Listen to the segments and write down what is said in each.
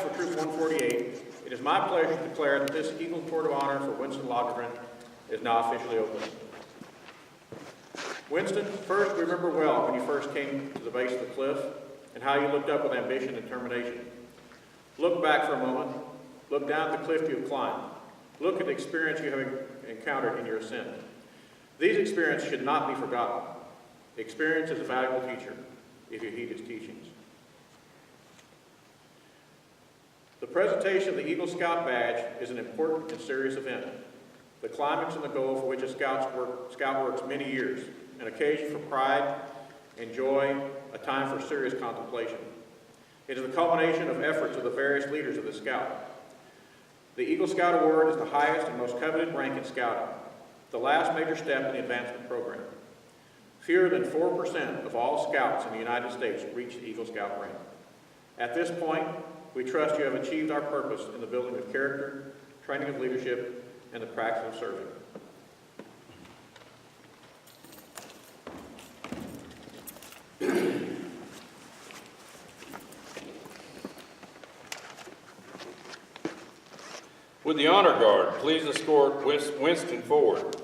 for Troop 148, it is my pleasure to declare that this Eagle Court of Honor for Winston Lagergren is now officially open. Winston, first, we remember well when you first came to the base of the cliff and how you looked up with ambition and determination. Look back for a moment. Look down at the cliff you have climbed. Look at the experience you have encountered in your ascent. These experiences should not be forgotten. Experience is a valuable teacher if you heed its teachings. The presentation of the Eagle Scout Badge is an important and serious event. The climax and the goal for which a scout works many years, an occasion for pride and joy, a time for serious contemplation. It is the culmination of efforts of the various leaders of the Scout. The Eagle Scout Award is the highest and most coveted rank in Scouting, the last major step in the advancement program. Fewer than 4% of all Scouts in the United States reach the Eagle Scout rank. At this point, we trust you have achieved our purpose in the building of character, training of leadership, and the practice of serving. Would the honor guard please escort Winston forward?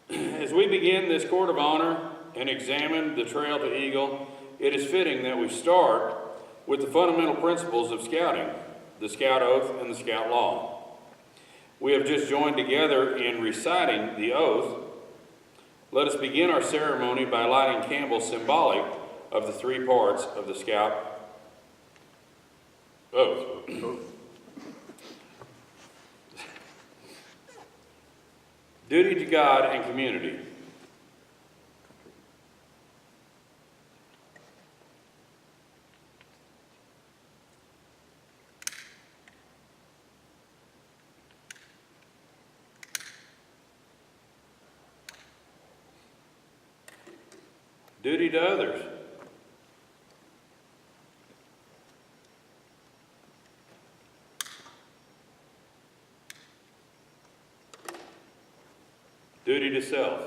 As we begin this court of honor and examine the trail to Eagle, it is fitting that we start with the fundamental principles of scouting, the Scout Oath and the Scout Law. We have just joined together in reciting the oath. Let us begin our ceremony by lighting candles symbolic of the three parts of the Scout Oath. Duty to God and community. Duty to others. Duty to self.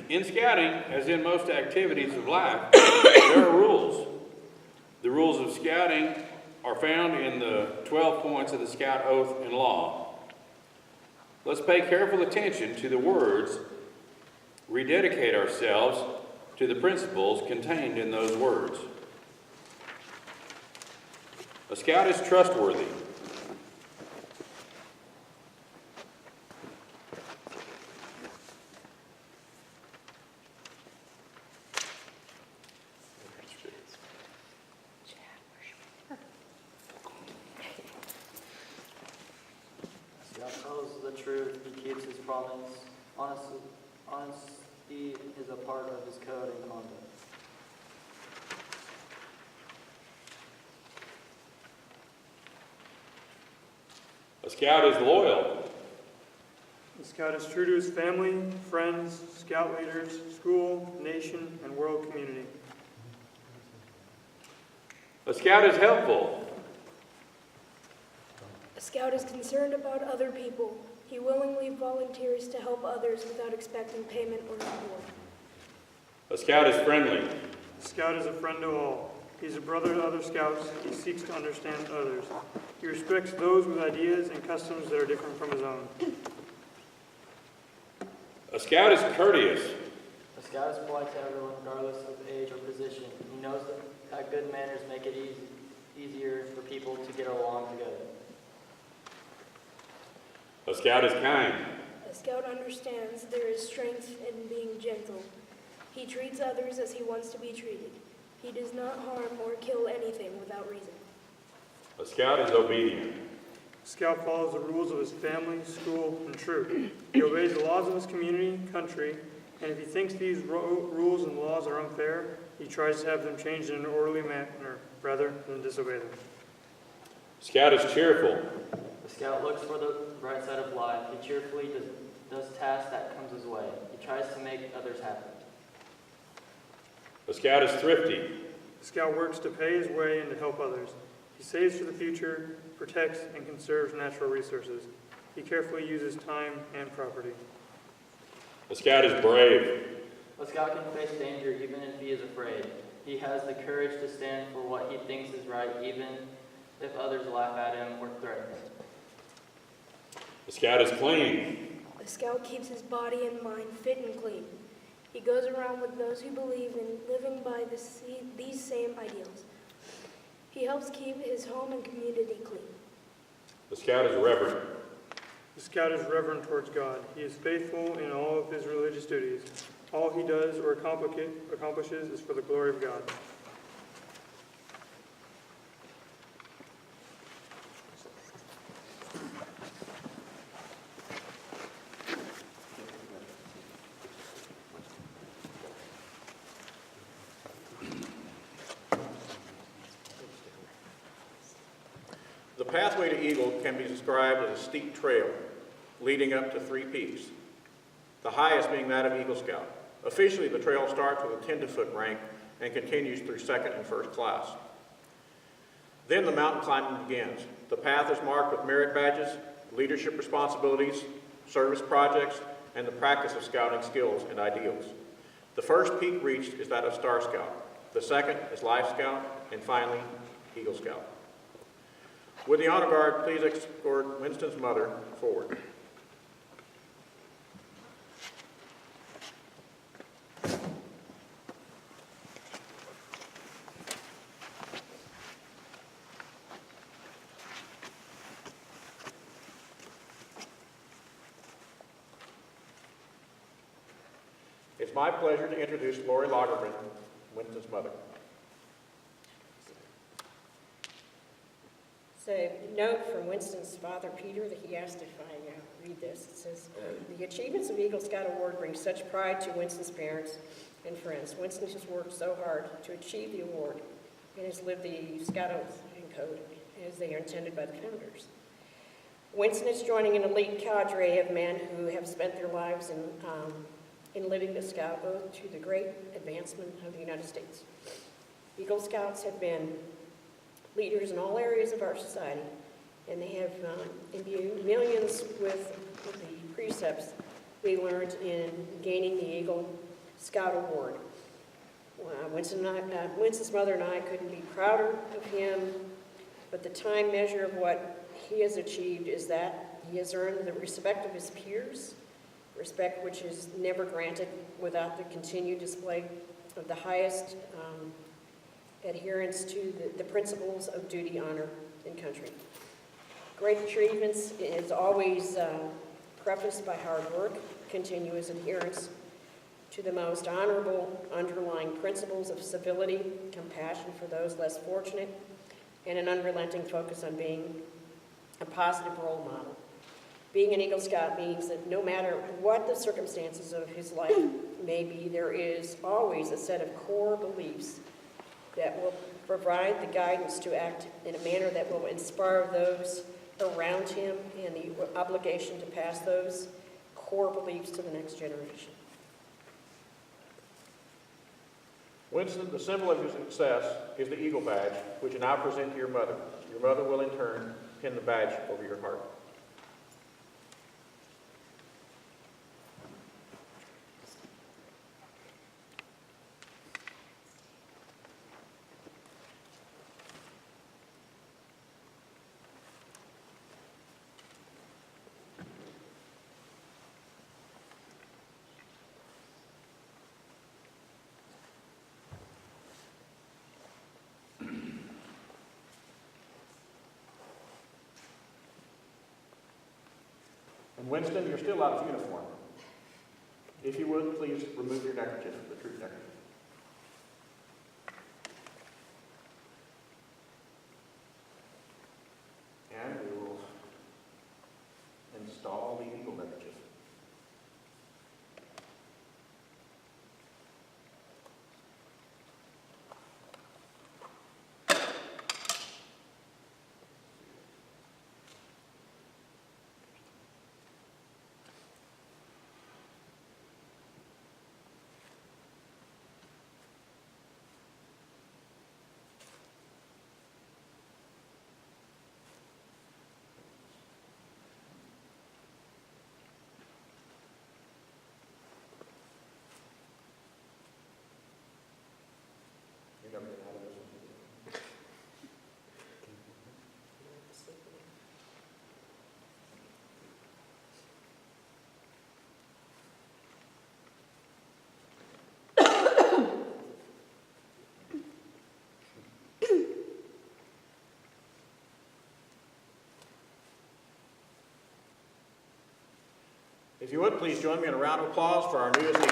In scouting, as in most activities of life, there are rules. The rules of scouting are found in the 12 points of the Scout Oath and Law. Let's pay careful attention to the words, rededicate ourselves to the principles contained in those words. A scout is trustworthy. Tells the truth, he keeps his promise. Honesty is a part of his code and conduct. A scout is loyal. The scout is true to his family, friends, scout leaders, school, nation, and world community. A scout is helpful. A scout is concerned about other people. He willingly volunteers to help others without expecting payment or reward. A scout is friendly. The scout is a friend to all. He's a brother to other scouts. He seeks to understand others. He respects those with ideas and customs that are different from his own. A scout is courteous. A scout is polite to everyone, regardless of age or position. He knows that good manners make it easier for people to get along together. A scout is kind. A scout understands there is strength in being gentle. He treats others as he wants to be treated. He does not harm or kill anything without reason. A scout is obedient. Scout follows the rules of his family, school, and troop. He obeys the laws of his community, country, and if he thinks these rules and laws are unfair, he tries to have them changed in an orderly manner rather than disobey them. Scout is cheerful. The scout looks for the bright side of life. He cheerfully does tasks that comes his way. He tries to make others happy. The scout is thrifty. The scout works to pay his way and to help others. He saves for the future, protects and conserves natural resources. He carefully uses time and property. The scout is brave. A scout can face danger even if he is afraid. He has the courage to stand for what he thinks is right, even if others laugh at him or threaten him. The scout is clean. The scout keeps his body and mind fit and clean. He goes around with those who believe in living by these same ideals. He helps keep his home and community clean. The scout is reverent. The scout is reverent towards God. He is faithful in all of his religious duties. All he does or accomplishes is for the glory of God. The pathway to Eagle can be described as a steep trail leading up to 3 peaks, the highest being that of Eagle Scout. Officially, the trail starts with a tenderfoot rank and continues through 2nd and 1st class. Then the mountain climbing begins. The path is marked with merit badges, leadership responsibilities, service projects, and the practice of scouting skills and ideals. The first peak reached is that of Star Scout. The second is Life Scout, and finally, Eagle Scout. Would the honor guard please escort Winston's mother forward? It's my pleasure to introduce Lori Lagergren, Winston's mother. So, note from Winston's father, Peter, that he asked if I read this. It says, the achievements of Eagle Scout Award bring such pride to Winston's parents and friends. Winston has worked so hard to achieve the award and has lived the Scout Oath and Code as they are intended by the founders. Winston is joining an elite cadre of men who have spent their lives in living the Scout Oath to the great advancement of the United States. Eagle Scouts have been leaders in all areas of our society, and they have imbued millions with the precepts we learned in gaining the Eagle Scout Award. Winston's mother and I couldn't be prouder of him, but the time measure of what he has achieved is that he has earned the respect of his peers, respect which is never granted without the continued display of the highest adherence to the principles of duty, honor, and country. Great achievements is always prefaced by hard work, continuous adherence to the most honorable underlying principles of civility, compassion for those less fortunate, and an unrelenting focus on being a positive role model. Being an Eagle Scout means that no matter what the circumstances of his life may be, there is always a set of core beliefs that will provide the guidance to act in a manner that will inspire those around him and the obligation to pass those core beliefs to the next generation. Winston, the symbol of your success is the Eagle Badge, which you now present to your mother. Your mother will in turn pin the badge over your heart. And Winston, you're still out of uniform. If you would, please remove your neckerchief, the troop neckerchief. And we will If you would, please join me in a round of applause for our newest Eagle.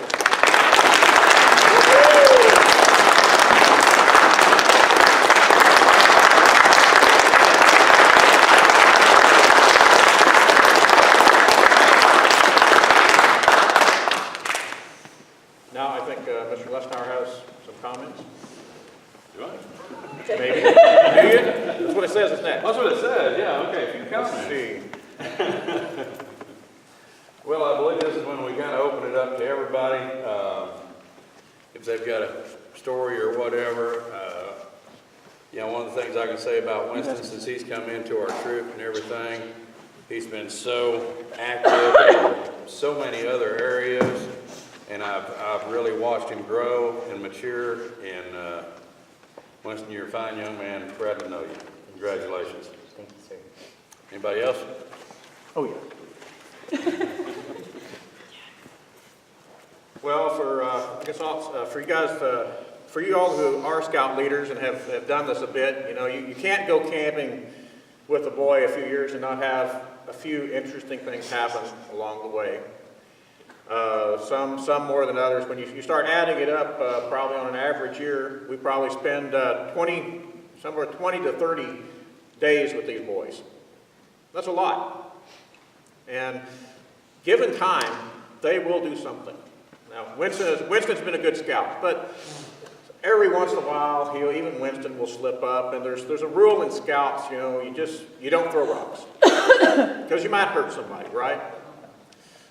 Now I think Mr. Lesnauer has some comments. Do I? Maybe. Do you? That's what it says is next. That's what it says, yeah, okay, a few Let's comments. see. Well, I believe this is when we kind of open it up to everybody. If they've got a story or whatever. One of the things I can say about Winston, since he's come into our troop and everything, he's been so active in so many other areas, and I've really watched him grow and mature. And Winston, you're a fine young man. Proud to know you. Congratulations. Thank you, sir. Anybody else? Oh, yeah. Well, for you guys, for you all who are scout leaders and have done this a bit, you can't go camping with a boy a few years and not have a few interesting things happen along the way. Some more than others. When you start adding it up, probably on an average year, we probably spend 20 to 30 days with these boys. That's a lot. And given time, they will do something. Now, Winston's been a good scout, but every once in a while, even Winston will slip up. And there's a rule in scouts, you don't throw rocks because you might hurt somebody, right?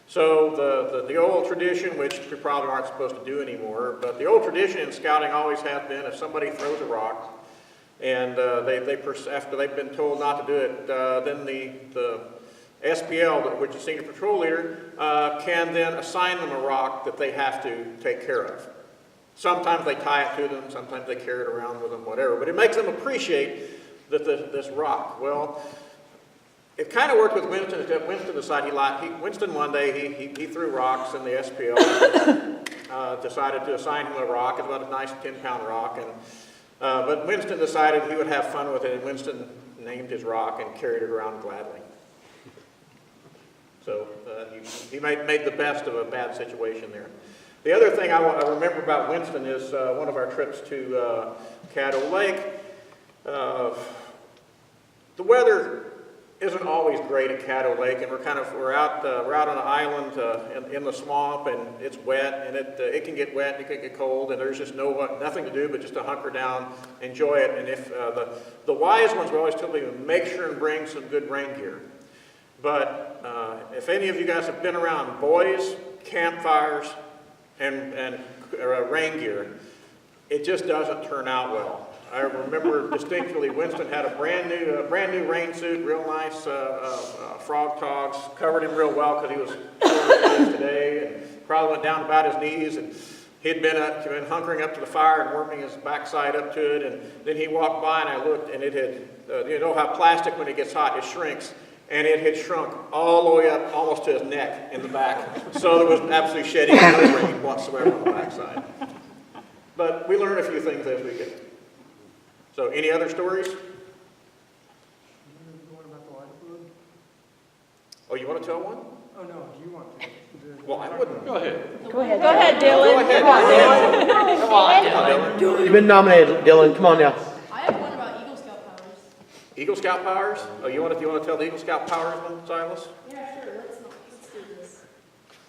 So the old tradition, which we probably aren't supposed to do anymore, but the old tradition in scouting always has been, if somebody throws a rock and after they've been told not to do it, then the SPL, which is Senior Patrol Leader, can then assign them a rock that they have to take care of. Sometimes they tie it to them, sometimes they carry it around with them, whatever, but it makes them appreciate this rock. Well, it kind of worked with Winston. Winston decided Winston one day he threw rocks, and the SPL decided to assign him a rock. It's about a nice 10-pound rock, but Winston decided he would have fun with it, and Winston named his rock and carried it around gladly. So he made the best of a bad situation there. The other thing I remember about Winston is one of our trips to Caddo Lake. The weather isn't always great at Caddo Lake, and we're out on an island in the swamp, and it's wet, and it can get wet, and it can get cold, and there's just nothing to do but just to hunker down, enjoy it. And if the wise ones will always tell me to make sure and bring some good rain gear. But if any of you guys have been around boys, campfires, and rain gear, it just doesn't turn out well. I remember distinctly Winston had a brand new rain suit, real nice frog togs, covered him real well because he was today, and probably went down about his knees, and he'd been hunkering up to the fire and working his backside up to it, and then he walked by and I looked, and it had, you know how plastic when it gets hot, it shrinks. And it had shrunk all the way up almost to his neck in the back. So there was absolutely shedding no rain whatsoever on the backside. But we learned a few things as we go. So any other stories? Oh, you want to tell one? Oh, no, do you want to? Well, I wouldn't. Go ahead. Go ahead, Dylan. Go ahead. Come on, Dylan. You've been nominated, Dylan. Come on now. I have one about Eagle Scout powers. Eagle Scout powers? Oh, you want to tell the Eagle Scout powers one, Silas? Yeah, sure. Let's do this.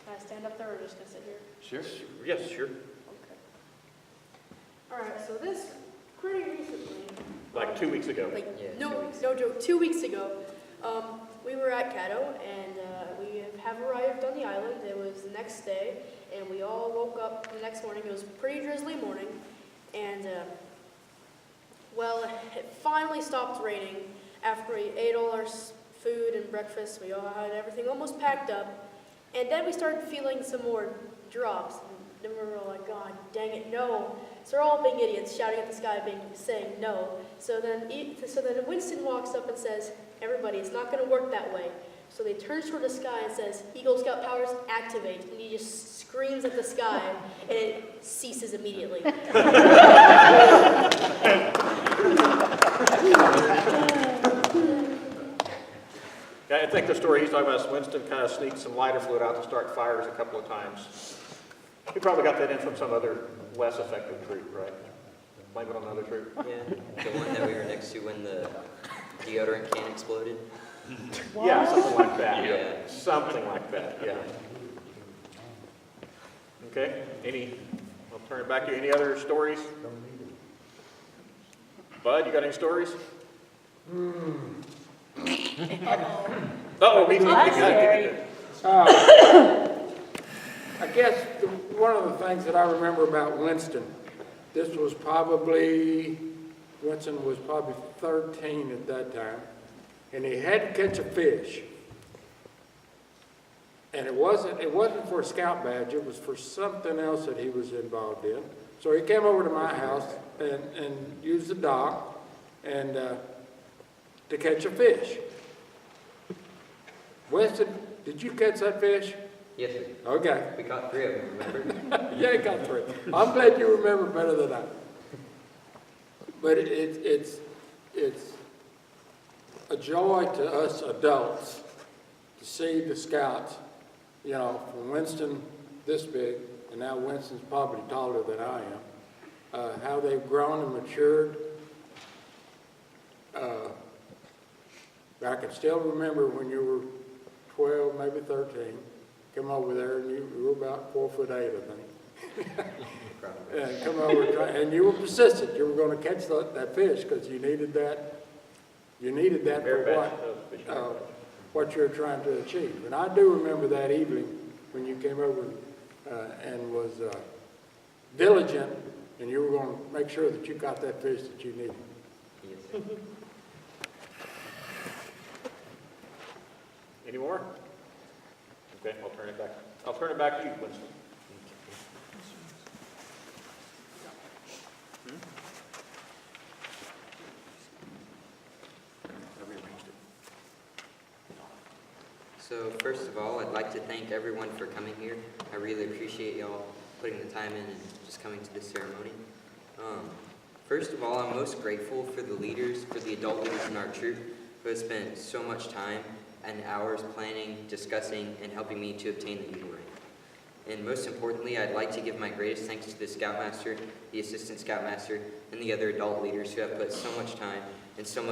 Can I stand up there or just gonna sit here? Sure. Yes, sure. Okay. All right. So this pretty recently. Like 2 weeks ago. No joke. 2 weeks ago, we were at Caddo, and we have arrived on the island. It was the next day, and we all woke up the next morning. It was a pretty drizzly morning, and well, it finally stopped raining after we ate all our food and breakfast. We all had everything almost packed up, and then we started feeling some more drops. And then we were like, God dang it, no. So we're all being idiots, shouting at the sky, saying no. So then Winston walks up and says, everybody, it's not going to work that way. So they turn toward the sky and says, Eagle Scout powers, activate. And he just screams at the sky, and it ceases immediately. I think the story he's talking about is Winston kind of sneaked some lighter fluid out to start fires a couple of times. He probably got that in from some other less effective troop, right? Blame it on another troop. Yeah, the one that we were next to when the deodorant can exploded. Yeah, something like that. Yeah. Something like that, yeah. Okay, I'll turn it back to you. Any other stories? Bud, you got any stories? Uh-oh, me too. I guess one of the things that I remember about Winston, Winston was probably 13 at that time, and he had to catch a fish. And it wasn't for a scout badge, it was for something else that he was involved in. So he came over to my house and used the dock and to catch a fish. Winston, did you catch that fish? Yes, sir. Okay. We caught 3 of them, remember? Yeah, you got 3. I'm glad you remember better than I. But it's a joy to us adults to see the scouts, you know, from Winston this big, and now Winston's probably taller than I am, how they've grown and matured. I can still remember when you were 12, maybe 13, come over there and you were about 4'8", I think. And come over and you were persistent. You were going to catch that fish because you needed that. You needed that for what you're trying to achieve. And I do remember that evening when you came over and was diligent, and you were going to make sure that you got that fish that you needed. Yes, sir. Any more? Okay, I'll turn it back. I'll turn it back to you, Winston. So first of all, I'd like to thank everyone for coming here. I really appreciate y'all putting the time in and just coming to this ceremony. First of all, I'm most grateful for the leaders, for the adult leaders in our troop who have spent so much time and hours planning, discussing, and helping me to obtain the Eagle rank. And most importantly, I'd like to give my greatest thanks to the Scoutmaster, the Assistant Scoutmaster, and the other adult leaders who have put so much time and so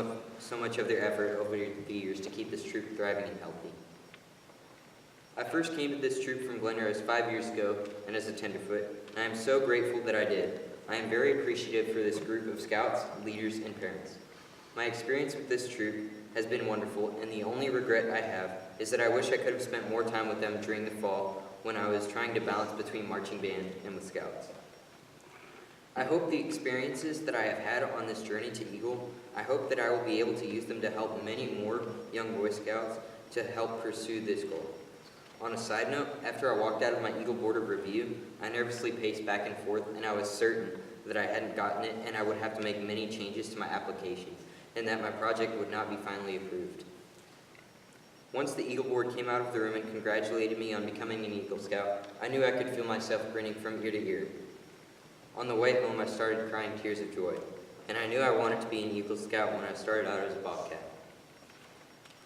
much of their effort over the years to keep this troop thriving and healthy. I first came to this troop from Glen Rose 5 years ago and as a tenderfoot, and I am so grateful that I did. I am very appreciative for this group of scouts, leaders, and parents. My experience with this troop has been wonderful, and the only regret I have is that I wish I could have spent more time with them during the fall when I was trying to balance between marching band and with scouts. I hope the experiences that I have had on this journey to Eagle, I hope that I will be able to use them to help many more young Boy Scouts to help pursue this goal. On a side note, after I walked out of my Eagle Board of Review, I nervously paced back and forth, and I was certain that I hadn't gotten it and I would have to make many changes to my application, and that my project would not be finally approved. Once the Eagle Board came out of the room and congratulated me on becoming an Eagle Scout, I knew I could feel myself grinning from ear to ear. On the way home, I started crying tears of joy, and I knew I wanted to be an Eagle Scout when I started out as a Bobcat.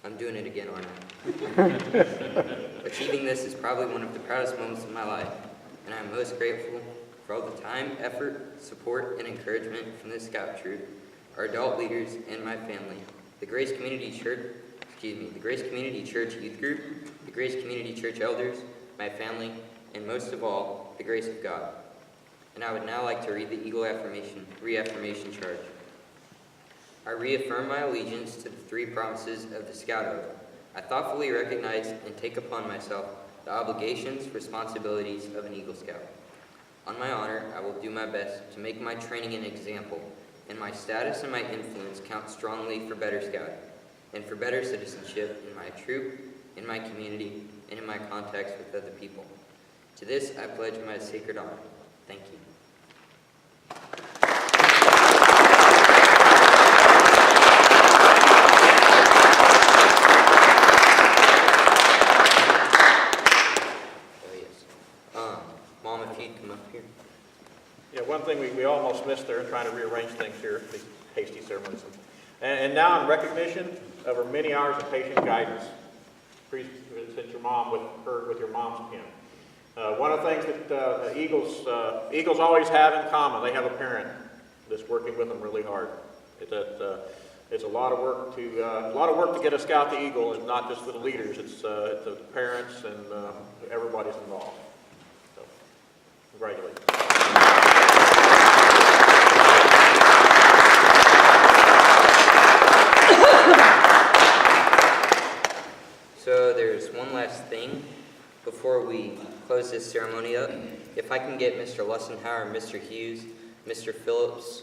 I'm doing it again, aren't I? Achieving this is probably one of the proudest moments of my life, and I'm most grateful for all the time, effort, support, and encouragement from the Scout troop, our adult leaders, and my family, the Grace Community Church Youth Group, the Grace Community Church Elders, my family, and most of all, the grace of God. And I would now like to read the Eagle Reaffirmation Charge. I reaffirm my allegiance to the 3 promises of the Scout Oath. I thoughtfully recognize and take upon myself the obligations, responsibilities of an Eagle Scout. On my honor, I will do my best to make my training an example, and my status and my influence count strongly for better scouting, and for better citizenship in my troop, in my community, and in my contacts with other people. To this, I pledge my sacred honor. Thank you. Mom, if you'd come up here. Yeah, one thing we almost missed there in trying to rearrange things here, these hasty ceremonies. And now in recognition of her many hours of patient guidance since your mom with your mom's pen. One of the things that the Eagles always have in common, they have a parent that's working with them really hard. It's a lot of work to get a Scout to Eagle, and not just for the leaders. It's the parents and everybody's involved. So, congratulations. So there's one last thing before we close this ceremony up. If I can get Mr. Lussenhauer, Mr. Hughes, Mr. Phillips,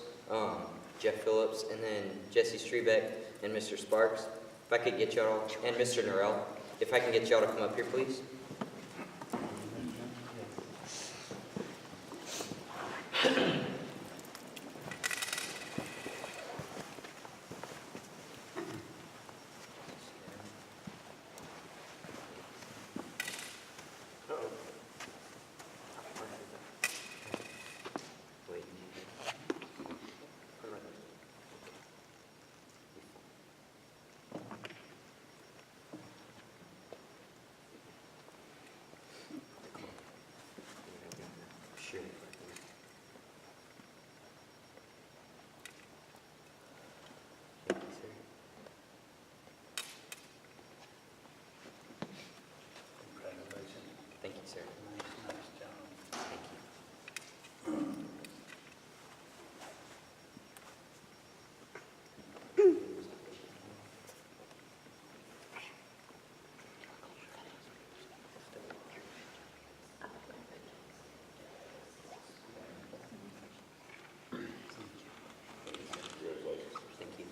Jeff Phillips, and then Jesse Strebeck and Mr. Sparks, if I could get y'all, and Mr. Norrell, if I can get y'all to come up here, please. Wait. Sure. Thank you, sir. Thank you, sir. Thank you. Thank you. Thank you.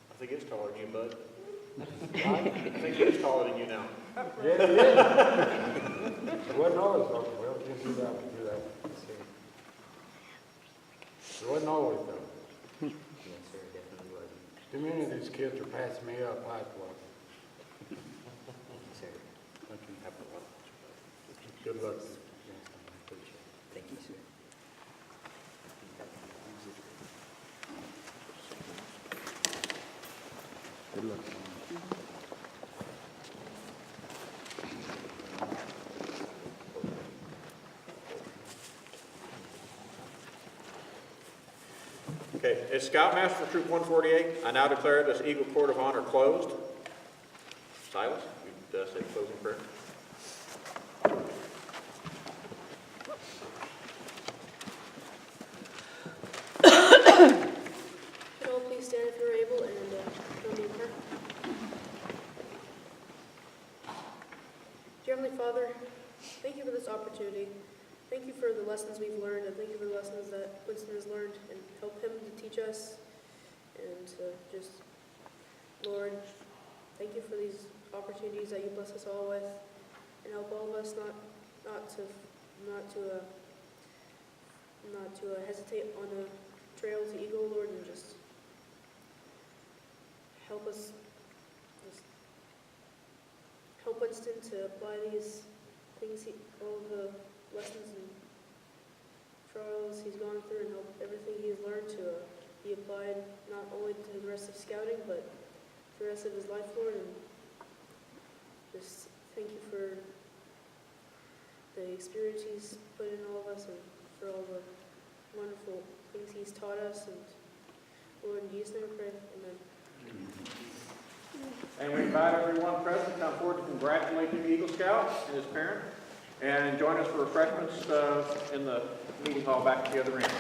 I think it's taller than you, bud. I think it's taller than you now. Yeah, it is. It wasn't always, well, you can do that, Let's see. It wasn't always though. Yes, sir, definitely was. Too many of these kids are passing me up height-wise. Thank you, sir. Good luck. Thank you, sir. Good luck. Okay, as Scoutmaster for Troop 148, I now declare this Eagle Court of Honor closed. Silas, you say closing prayer. Could all please stand if you're able and join me in prayer? Dear Heavenly Father, thank you for this opportunity. Thank you for the lessons we've learned, and thank you for the lessons that Winston has learned, and help him to teach us. And just, Lord, thank you for these opportunities that you bless us all with, and help all of us not to hesitate on the trail to Eagle, Lord, and just help us, just help Winston to apply these things, all of the lessons and trials he's gone through, and help everything he's learned to be applied not only to the rest of scouting, but for the rest of his life, Lord. And just thank you for the experience he's put in all of us, and for all the wonderful things he's taught us. And Lord, in Jesus' name we pray, amen. And we invite everyone present to come forward to congratulate the Eagle Scout and his parent. And join us for refreshments in the meeting hall back at the other end.